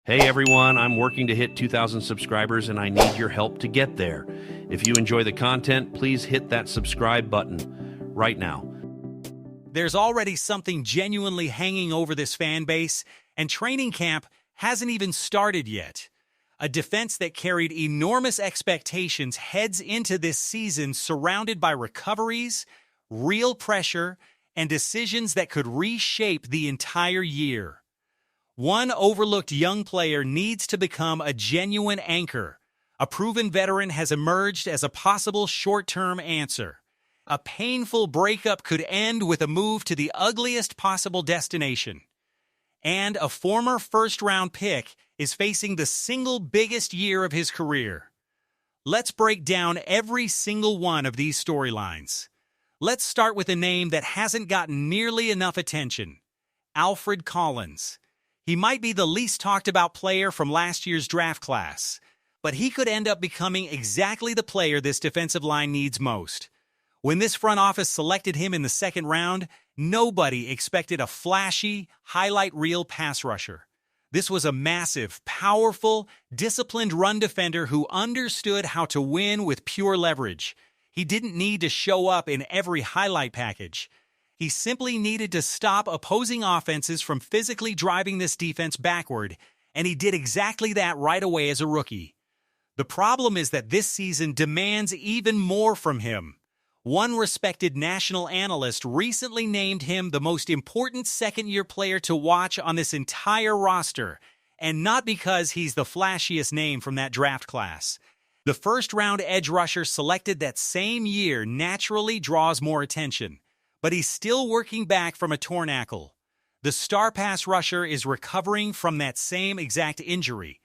Hey everyone, I'm working to hit 2,000 subscribers and I need your help to get there. If you enjoy the content, please hit that subscribe button right now. There's already something genuinely hanging over this fan base, and training camp hasn't even started yet. A defense that carried enormous expectations heads into this season surrounded by recoveries, real pressure, and decisions that could reshape the entire year. One overlooked young player needs to become a genuine anchor. A proven veteran has emerged as a possible short-term answer. A painful breakup could end with a move to the ugliest possible destination. And a former first-round pick is facing the single biggest year of his career. Let's break down every single one of these storylines. Let's start with a name that hasn't gotten nearly enough attention: Alfred Collins. He might be the least talked about player from last year's draft class, but he could end up becoming exactly the player this defensive line needs most. When this front office selected him in the second round, nobody expected a flashy, highlight reel pass rusher. This was a massive, powerful, disciplined run defender who understood how to win with pure leverage. He didn't need to show up in every highlight package. He simply needed to stop opposing offenses from physically driving this defense backward, and he did exactly that right away as a rookie. The problem is that this season demands even more from him. One respected national analyst recently named him the most important second-year player to watch on this entire roster, and not because he's the flashiest name from that draft class. The first-round edge rusher selected that same year naturally draws more attention, but he's still working back from a torn ankle. The star pass rusher is recovering from that same exact injury.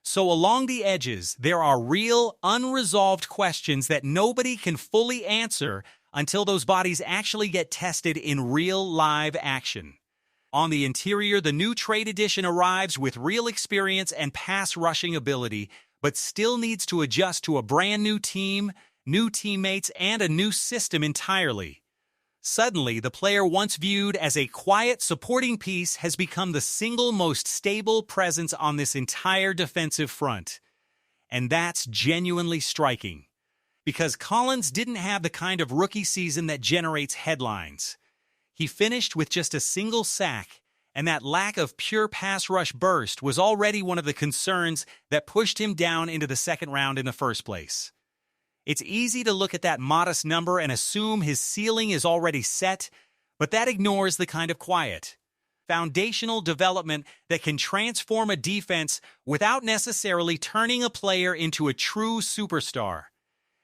So along the edges, there are real, unresolved questions that nobody can fully answer until those bodies actually get tested in real live action. On the interior, the new trade addition arrives with real experience and pass rushing ability, but still needs to adjust to a brand new team, new teammates, and a new system entirely. Suddenly, the player once viewed as a quiet supporting piece has become the single most stable presence on this entire defensive front. And that's genuinely striking, because Collins didn't have the kind of rookie season that generates headlines. He finished with just a single sack, and that lack of pure pass rush burst was already one of the concerns that pushed him down into the second round in the first place. It's easy to look at that modest number and assume his ceiling is already set, but that ignores the kind of quiet, foundational development that can transform a defense without necessarily turning a player into a true superstar.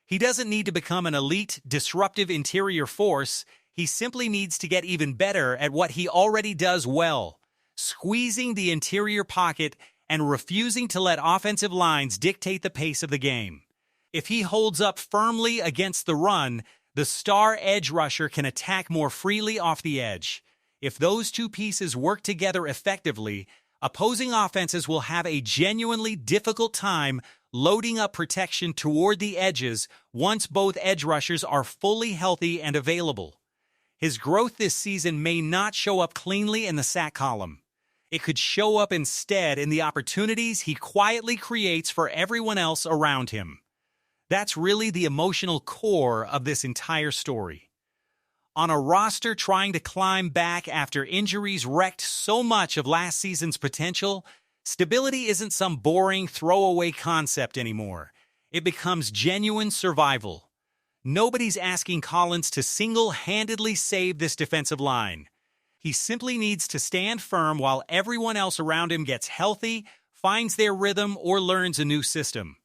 He doesn't need to become an elite, disruptive interior force. He simply needs to get even better at what he already does well: squeezing the interior pocket and refusing to let offensive lines dictate the pace of the game. If he holds up firmly against the run, the star edge rusher can attack more freely off the edge. If those two pieces work together effectively, opposing offenses will have a genuinely difficult time loading up protection toward the edges once both edge rushers are fully healthy and available. His growth this season may not show up cleanly in the sack column. It could show up instead in the opportunities he quietly creates for everyone else around him. That's really the emotional core of this entire story. On a roster trying to climb back after injuries wrecked so much of last season's potential, stability isn't some boring throwaway concept anymore. It becomes genuine survival. Nobody's asking Collins to single-handedly save this defensive line. He simply needs to stand firm while everyone else around him gets healthy, finds their rhythm, or learns a new system.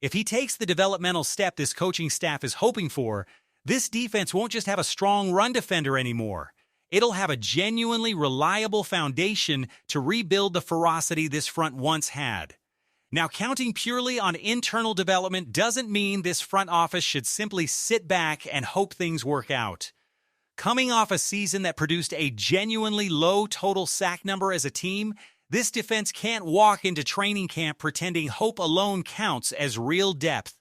If he takes the developmental step this coaching staff is hoping for, this defense won't just have a strong run defender anymore. It'll have a genuinely reliable foundation to rebuild the ferocity this front once had. Now, counting purely on internal development doesn't mean this front office should simply sit back and hope things work out. Coming off a season that produced a genuinely low total sack number as a team, this defense can't walk into training camp pretending hope alone counts as real depth.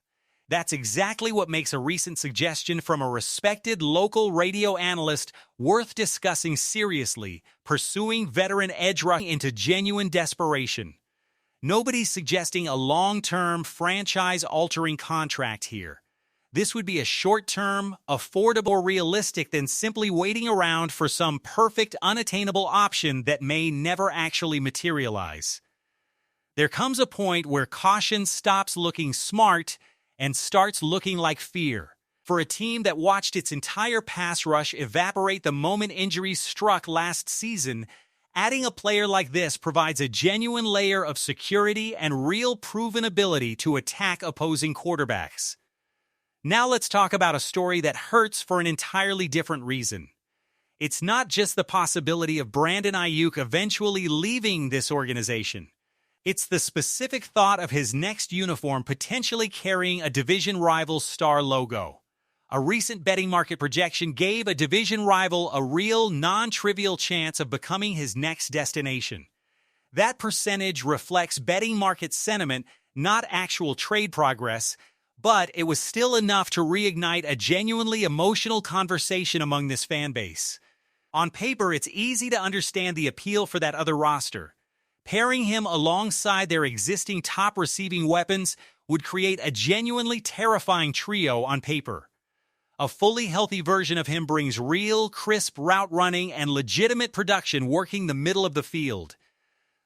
That's exactly what makes a recent suggestion from a respected local radio analyst worth discussing seriously: pursuing veteran edge rushing into genuine desperation. Nobody's suggesting a long-term, franchise-altering contract here. This would be a short-term, affordable, more realistic than simply waiting around for some perfect, unattainable option that may never actually materialize. There comes a point where caution stops looking smart and starts looking like fear. For a team that watched its entire pass rush evaporate the moment injuries struck last season, adding a player like this provides a genuine layer of security and real proven ability to attack opposing quarterbacks. Now let's talk about a story that hurts for an entirely different reason. It's not just the possibility of Brandon Aiyuk eventually leaving this organization. It's the specific thought of his next uniform potentially carrying a division rival's star logo. A recent betting market projection gave a division rival a real, non-trivial chance of becoming his next destination. That percentage reflects betting market sentiment, not actual trade progress, but it was still enough to reignite a genuinely emotional conversation among this fan base. On paper, it's easy to understand the appeal for that other roster. Pairing him alongside their existing top receiving weapons would create a genuinely terrifying trio on paper. A fully healthy version of him brings real, crisp route running and legitimate production working the middle of the field.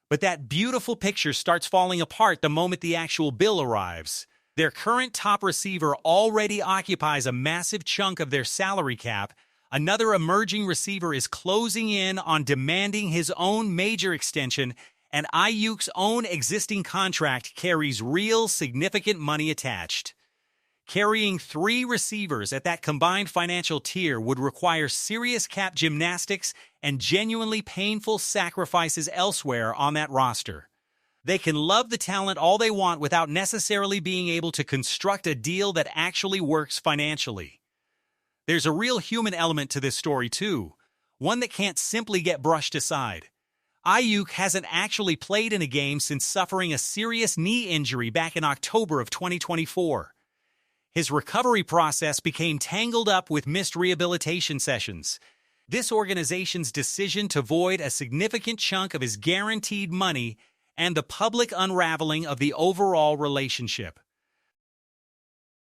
But that beautiful picture starts falling apart the moment the actual bill arrives. Their current top receiver already occupies a massive chunk of their salary cap. Another emerging receiver is closing in on demanding his own major extension, and Aiyuk's own existing contract carries real, significant money attached. Carrying 3 receivers at that combined financial tier would require serious cap gymnastics and genuinely painful sacrifices elsewhere on that roster. They can love the talent all they want without necessarily being able to construct a deal that actually works financially. There's a real human element to this story too, one that can't simply get brushed aside. Aiyuk hasn't actually played in a game since suffering a serious knee injury back in October of 2024. His recovery process became tangled up with missed rehabilitation sessions. This organization's decision to void a significant chunk of his guaranteed money and the public unraveling of the overall relationship.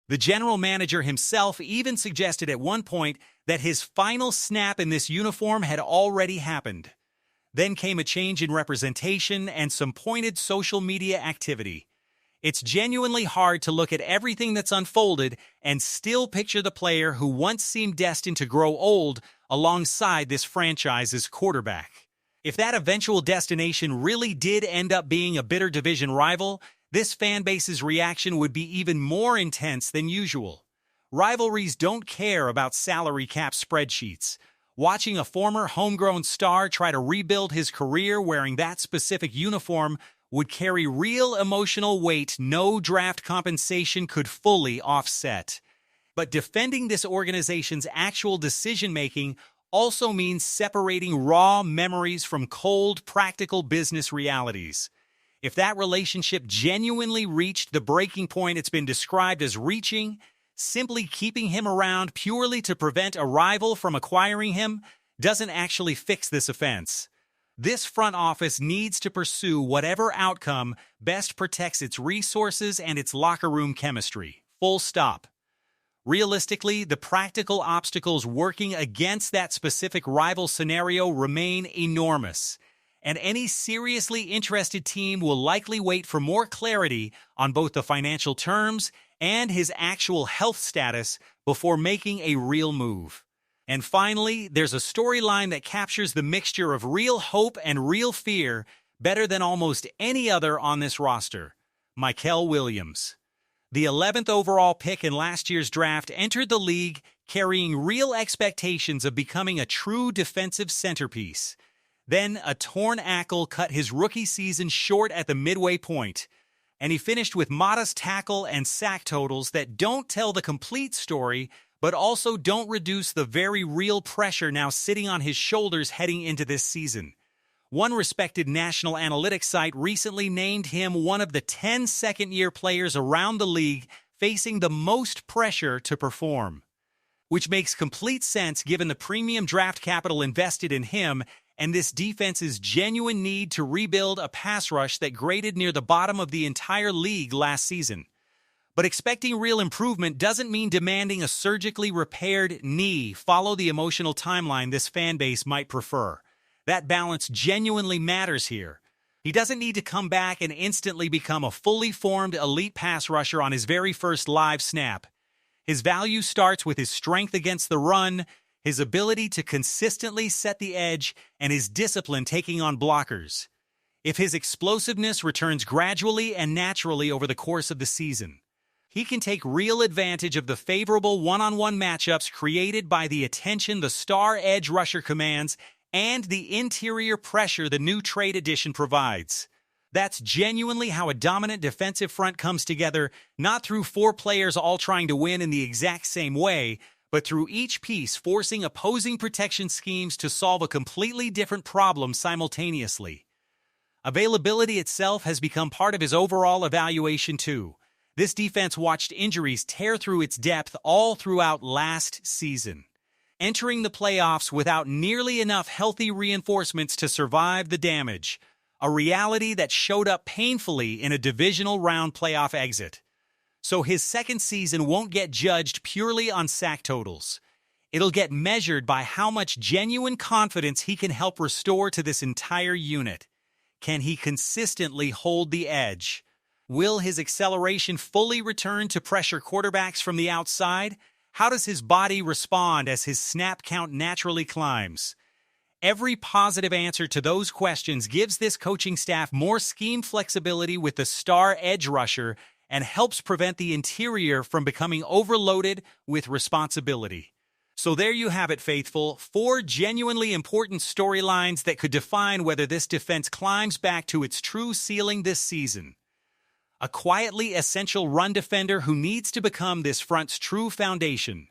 The general manager himself even suggested at one point that his final snap in this uniform had already happened. Then came a change in representation and some pointed social media activity. It's genuinely hard to look at everything that's unfolded and still picture the player who once seemed destined to grow old alongside this franchise's quarterback. If that eventual destination really did end up being a bitter division rival, this fanbase's reaction would be even more intense than usual. Rivalries don't care about salary cap spreadsheets. Watching a former homegrown star try to rebuild his career wearing that specific uniform would carry real emotional weight no draft compensation could fully offset. But defending this organization's actual decision-making also means separating raw memories from cold, practical business realities. If that relationship genuinely reached the breaking point it's been described as reaching, simply keeping him around purely to prevent a rival from acquiring him doesn't actually fix this offense. This front office needs to pursue whatever outcome best protects its resources and its locker room chemistry. Full stop. Realistically, the practical obstacles working against that specific rival scenario remain enormous, and any seriously interested team will likely wait for more clarity on both the financial terms and his actual health status before making a real move. And finally, there's a storyline that captures the mixture of real hope and real fear better than almost any other on this roster: Mykel Williams. The 11th overall pick in last year's draft entered the league carrying real expectations of becoming a true defensive centerpiece. Then a torn ankle cut his rookie season short at the midway point, and he finished with modest tackle and sack totals that don't tell the complete story, but also don't reduce the very real pressure now sitting on his shoulders heading into this season. One respected national analytics site recently named him one of the 10 second-year players around the league facing the most pressure to perform, which makes complete sense given the premium draft capital invested in him and this defense's genuine need to rebuild a pass rush that graded near the bottom of the entire league last season. But expecting real improvement doesn't mean demanding a surgically repaired knee. Follow the emotional timeline this fan base might prefer. That balance genuinely matters here. He doesn't need to come back and instantly become a fully formed elite pass rusher on his very first live snap. His value starts with his strength against the run, his ability to consistently set the edge, and his discipline taking on blockers. If his explosiveness returns gradually and naturally over the course of the season, he can take real advantage of the favorable one-on-one matchups created by the attention the star edge rusher commands and the interior pressure the new trade addition provides. That's genuinely how a dominant defensive front comes together, not through 4 players all trying to win in the exact same way, but through each piece forcing opposing protection schemes to solve a completely different problem simultaneously. Availability itself has become part of his overall evaluation too. This defense watched injuries tear through its depth all throughout last season, entering the playoffs without nearly enough healthy reinforcements to survive the damage, a reality that showed up painfully in a divisional round playoff exit. So his second season won't get judged purely on sack totals. It'll get measured by how much genuine confidence he can help restore to this entire unit. Can he consistently hold the edge? Will his acceleration fully return to pressure quarterbacks from the outside? How does his body respond as his snap count naturally climbs? Every positive answer to those questions gives this coaching staff more scheme flexibility with the star edge rusher and helps prevent the interior from becoming overloaded with responsibility. So there you have it, faithful. 4 genuinely important storylines that could define whether this defense climbs back to its true ceiling this season. A quietly essential run defender who needs to become this front's true foundation.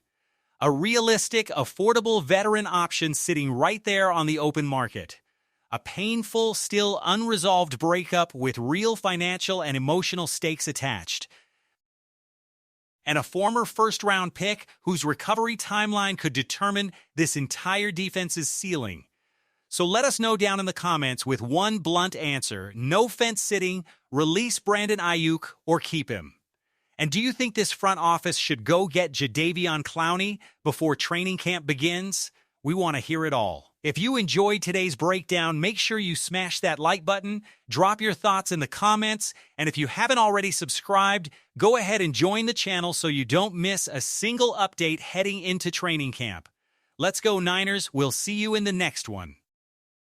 A realistic, affordable veteran option sitting right there on the open market. A painful, still unresolved breakup with real financial and emotional stakes attached. And a former first-round pick whose recovery timeline could determine this entire defense's ceiling. So let us know down in the comments with one blunt answer: no fence sitting, release Brandon Aiyuk, or keep him. And do you think this front office should go get Jadeveon Clowney before training camp begins? We want to hear it all. If you enjoyed today's breakdown, make sure you smash that like button, drop your thoughts in the comments, and if you haven't already subscribed, go ahead and join the channel so you don't miss a single update heading into training camp. Let's go Niners, we'll see you in the next one.